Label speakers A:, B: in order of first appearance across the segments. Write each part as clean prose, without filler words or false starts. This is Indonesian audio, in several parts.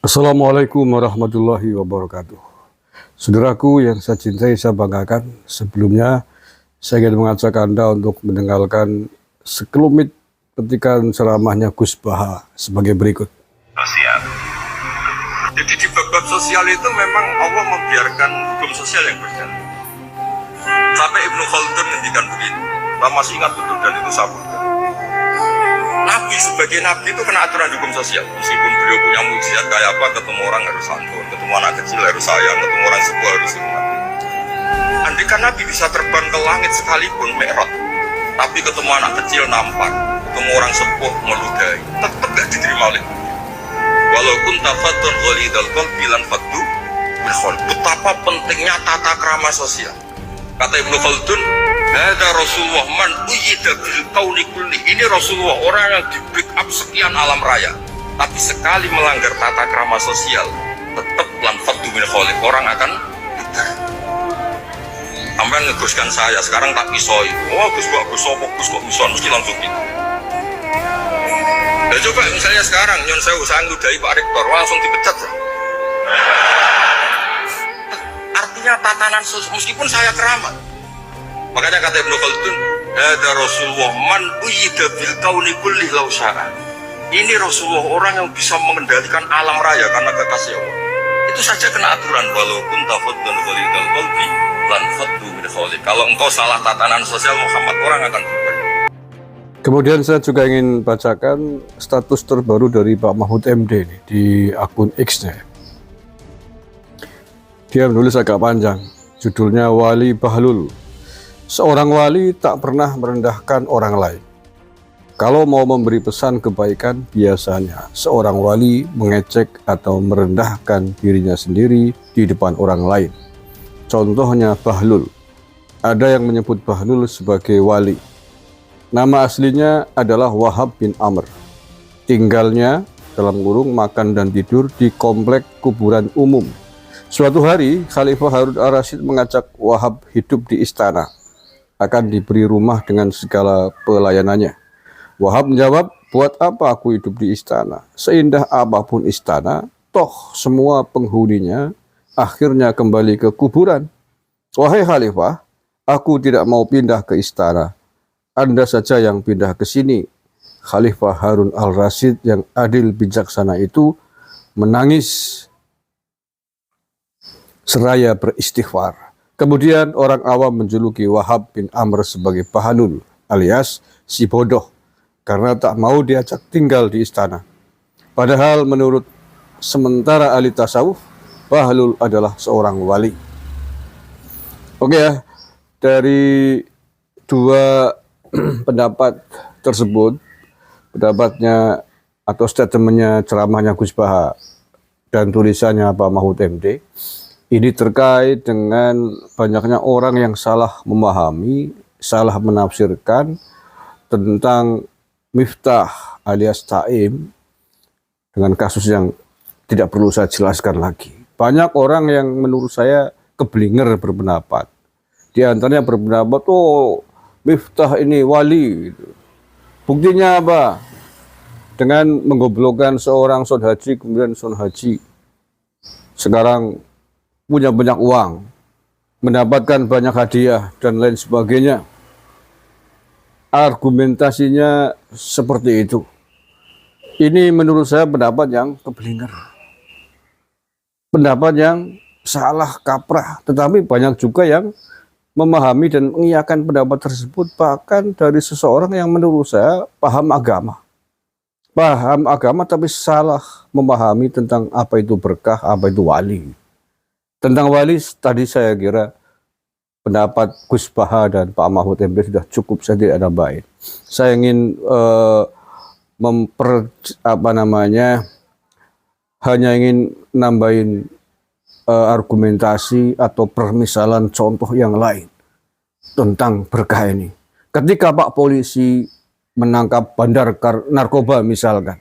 A: Assalamualaikum warahmatullahi wabarakatuh. Saudaraku yang saya cintai, saya banggakan. Sebelumnya, saya ingin mengajak Anda untuk mendengarkan sekelumit petikan ceramahnya Gus Baha sebagai berikut.
B: Sosial. Jadi di bab-bab sosial itu memang Allah membiarkan hukum sosial yang berjalan. Sampai Ibnu Khaldun menghentikan begini. Saya masih ingat betul dan itu sabun. Nabi sebagai nabi itu kena aturan hukum sosial. Meskipun beliau punya mujizat kayak apa, ketemu orang harus santun, ketemu anak kecil harus sayang, ketemu orang sepuh harus hormat. Andai kan Nabi bisa terbang ke langit sekalipun Mi'raj, tapi ketemu anak kecil nampar, ketemu orang sepuh meludahi, tetap gak diterima oleh Nabi. Walau kunta faddun ghalidhal qalbi lan faddu min khalq. Betapa pentingnya tata krama sosial. Kata Ibnu Khaldun, ada Rasulullah man uyyida bil kauni kulli. Ini Rasulullah, orang yang di backup sekian alam raya, tapi sekali melanggar tata krama sosial, tetap lan faddu min khalq. Orang akan sampai ngeguskan saya, sekarang tak isoi. Oh Gus kok bisa mesti langsung gitu. Ya coba misalnya sekarang nyon saya usaha ngudai Pak Rektor, langsung dipecat. Artinya tatanan meskipun saya keramat. Makanya kata Ibnu Khaldun, ada Rasulullah man uyyida bil kauni kulli law syaa. Ini Rasulullah, orang yang bisa mengendalikan alam raya karena kekasih Allah. Itu saja kena aturan, walaupun tafaddan ghalidhal qalbi lan faddu min khaliq. Kalau engkau salah tatanan sosial Muhammad, orang akan bubar.
A: Kemudian saya juga ingin bacakan status terbaru dari Pak Mahfud MD nih, di akun X-nya. Dia menulis agak panjang, judulnya Wali Bahlul. Seorang wali tak pernah merendahkan orang lain. Kalau mau memberi pesan kebaikan, biasanya seorang wali mengecek atau merendahkan dirinya sendiri di depan orang lain. Contohnya Bahlul. Ada yang menyebut Bahlul sebagai wali. Nama aslinya adalah Wahab bin Amr. Tinggalnya dalam kurung makan dan tidur di komplek kuburan umum. Suatu hari Khalifah Harun al-Rasyid mengajak Wahab hidup di istana. Akan diberi rumah dengan segala pelayanannya. Wahab menjawab, buat apa aku hidup di istana? Seindah apapun istana, toh semua penghuninya akhirnya kembali ke kuburan. Wahai Khalifah, aku tidak mau pindah ke istana. Anda saja yang pindah ke sini. Khalifah Harun al-Rasyid yang adil bijaksana itu menangis seraya beristighfar. Kemudian orang awam menjuluki Wahab bin Amr sebagai Bahlul alias si bodoh karena tak mau diajak tinggal di istana. Padahal menurut sementara ahli tasawuf, Bahlul adalah seorang wali. Oke ya, dari dua pendapat tersebut, pendapatnya atau statementnya ceramahnya Gus Baha dan tulisannya Pak Mahfud MD, ini terkait dengan banyaknya orang yang salah memahami, salah menafsirkan tentang Miftah alias Taim dengan kasus yang tidak perlu saya jelaskan lagi. Banyak orang yang menurut saya keblinger berpendapat. Di antaranya berpendapat, oh Miftah ini wali. Buktinya apa? Dengan menggoblokkan seorang son haji, kemudian son haji sekarang punya banyak uang, mendapatkan banyak hadiah, dan lain sebagainya. Argumentasinya seperti itu. Ini menurut saya pendapat yang keblinger. Pendapat yang salah kaprah, tetapi banyak juga yang memahami dan mengiyakan pendapat tersebut, bahkan dari seseorang yang menurut saya paham agama. Paham agama tapi salah memahami tentang apa itu berkah, apa itu wali. Tentang wali tadi saya kira pendapat Gus Baha dan Pak Mahfud MD sudah cukup, saya tidak nambahin. Saya ingin hanya ingin nambahin argumentasi atau permisalan contoh yang lain tentang berkah ini. Ketika Pak polisi menangkap bandar narkoba misalkan,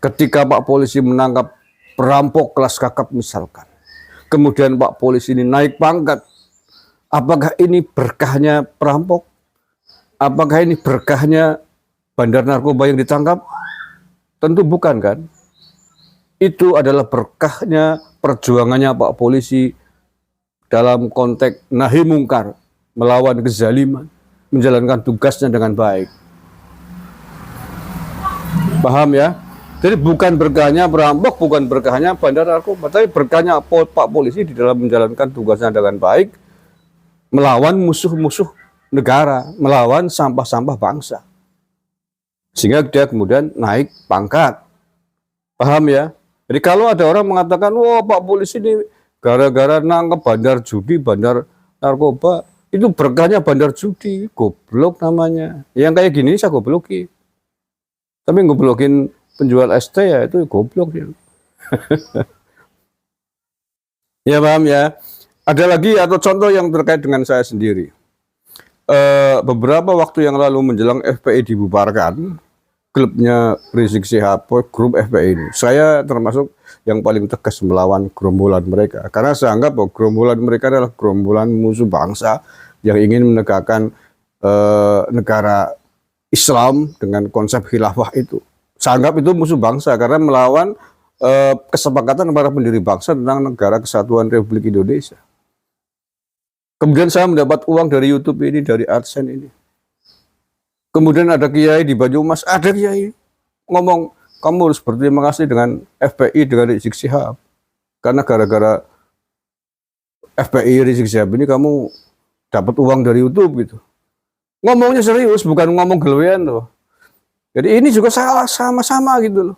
A: ketika Pak polisi menangkap perampok kelas kakap misalkan, kemudian Pak polisi ini naik pangkat, apakah ini berkahnya perampok? Apakah ini berkahnya bandar narkoba yang ditangkap? Tentu bukan kan? Itu adalah berkahnya perjuangannya Pak Polisi dalam konteks nahi mungkar, melawan kezaliman, menjalankan tugasnya dengan baik. Paham ya? Jadi bukan berkahnya perampok, bukan berkahnya bandar narkoba, tapi berkahnya Pak Polisi di dalam menjalankan tugasnya dengan baik, melawan musuh-musuh negara, melawan sampah-sampah bangsa. Sehingga dia kemudian naik pangkat. Paham ya? Jadi kalau ada orang mengatakan, wah Pak Polisi ini gara-gara nangkep bandar judi, bandar narkoba, itu berkahnya bandar judi, goblok namanya. Yang kayak gini saya goblokin. Tapi ngoblokin penjual ST ya itu goblok ya. Ya paham ya. Ada lagi atau contoh yang terkait dengan saya sendiri. Beberapa waktu yang lalu menjelang FPI dibubarkan, klubnya Rizik Syihab, grup FPI ini, saya termasuk yang paling tegas melawan gerombolan mereka. Karena saya anggap bahwa gerombolan mereka adalah gerombolan musuh bangsa yang ingin menegakkan negara Islam dengan konsep khilafah itu. Saya anggap itu musuh bangsa karena melawan kesepakatan para pendiri bangsa tentang negara kesatuan Republik Indonesia. Kemudian saya mendapat uang dari YouTube ini, dari AdSense ini. Kemudian ada kiai di Banyumas, ada kiai ngomong, kamu harus berterima kasih dengan FPI, dengan Rizik Syihab. Karena gara-gara FPI Rizik Syihab ini kamu dapat uang dari YouTube gitu. Ngomongnya serius, bukan ngomong gelewean loh. Jadi ini juga salah, sama-sama gitu loh.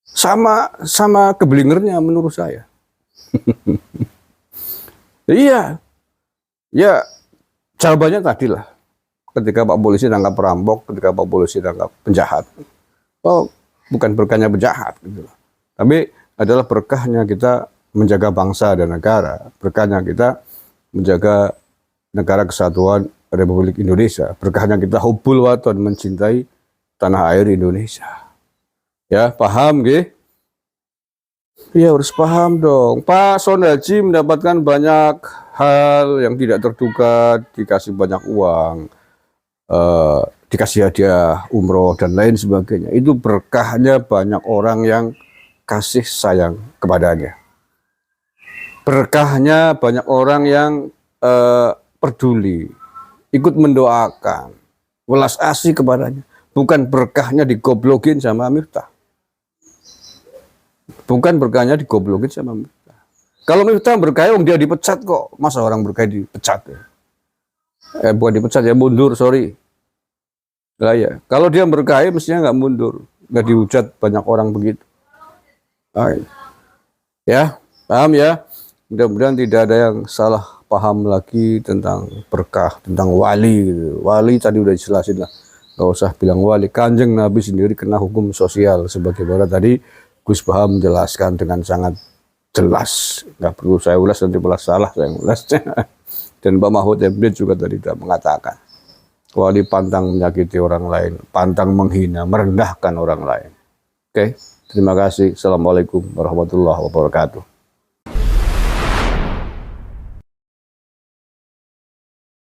A: Sama kebelingernya menurut saya. Iya. Ya, jawabannya tadi lah. Ketika Pak Polisi tangkap perampok, ketika Pak Polisi tangkap penjahat. Oh, bukan berkahnya penjahat gitu loh. Tapi adalah berkahnya kita menjaga bangsa dan negara. Berkahnya kita menjaga negara kesatuan Republik Indonesia. Berkahnya kita hubbul waton, mencintai tanah air Indonesia. Ya, paham nggih? Ya harus paham dong. Pak Sondaji mendapatkan banyak hal yang tidak terduga, dikasih banyak uang, dikasih hadiah umroh dan lain sebagainya. Itu berkahnya banyak orang yang kasih sayang kepadanya. Berkahnya banyak orang yang peduli, ikut mendoakan, welas asih kepadanya. Bukan berkahnya digoblokin sama Miftah. Bukan berkahnya digoblokin sama Miftah. Kalau Miftah berkah, dia dipecat kok. Masa orang berkah dipecat ya? Bukan dipecat ya, mundur, sorry. Lah ya, kalau dia berkah mestinya nggak mundur, nggak dihujat banyak orang begitu. Ya, paham ya? Mudah-mudahan tidak ada yang salah paham lagi tentang berkah, tentang wali gitu. Wali tadi udah dijelasin lah. Nggak usah bilang wali. Kanjeng Nabi sendiri kena hukum sosial sebagaimana tadi Gus Baha menjelaskan dengan sangat jelas. Nggak perlu saya ulas, nanti malah salah saya ulasnya. Dan Pak Mahfud MD juga tadi sudah mengatakan, wali pantang menyakiti orang lain, pantang menghina, merendahkan orang lain. Oke, terima kasih. Assalamualaikum warahmatullahi wabarakatuh.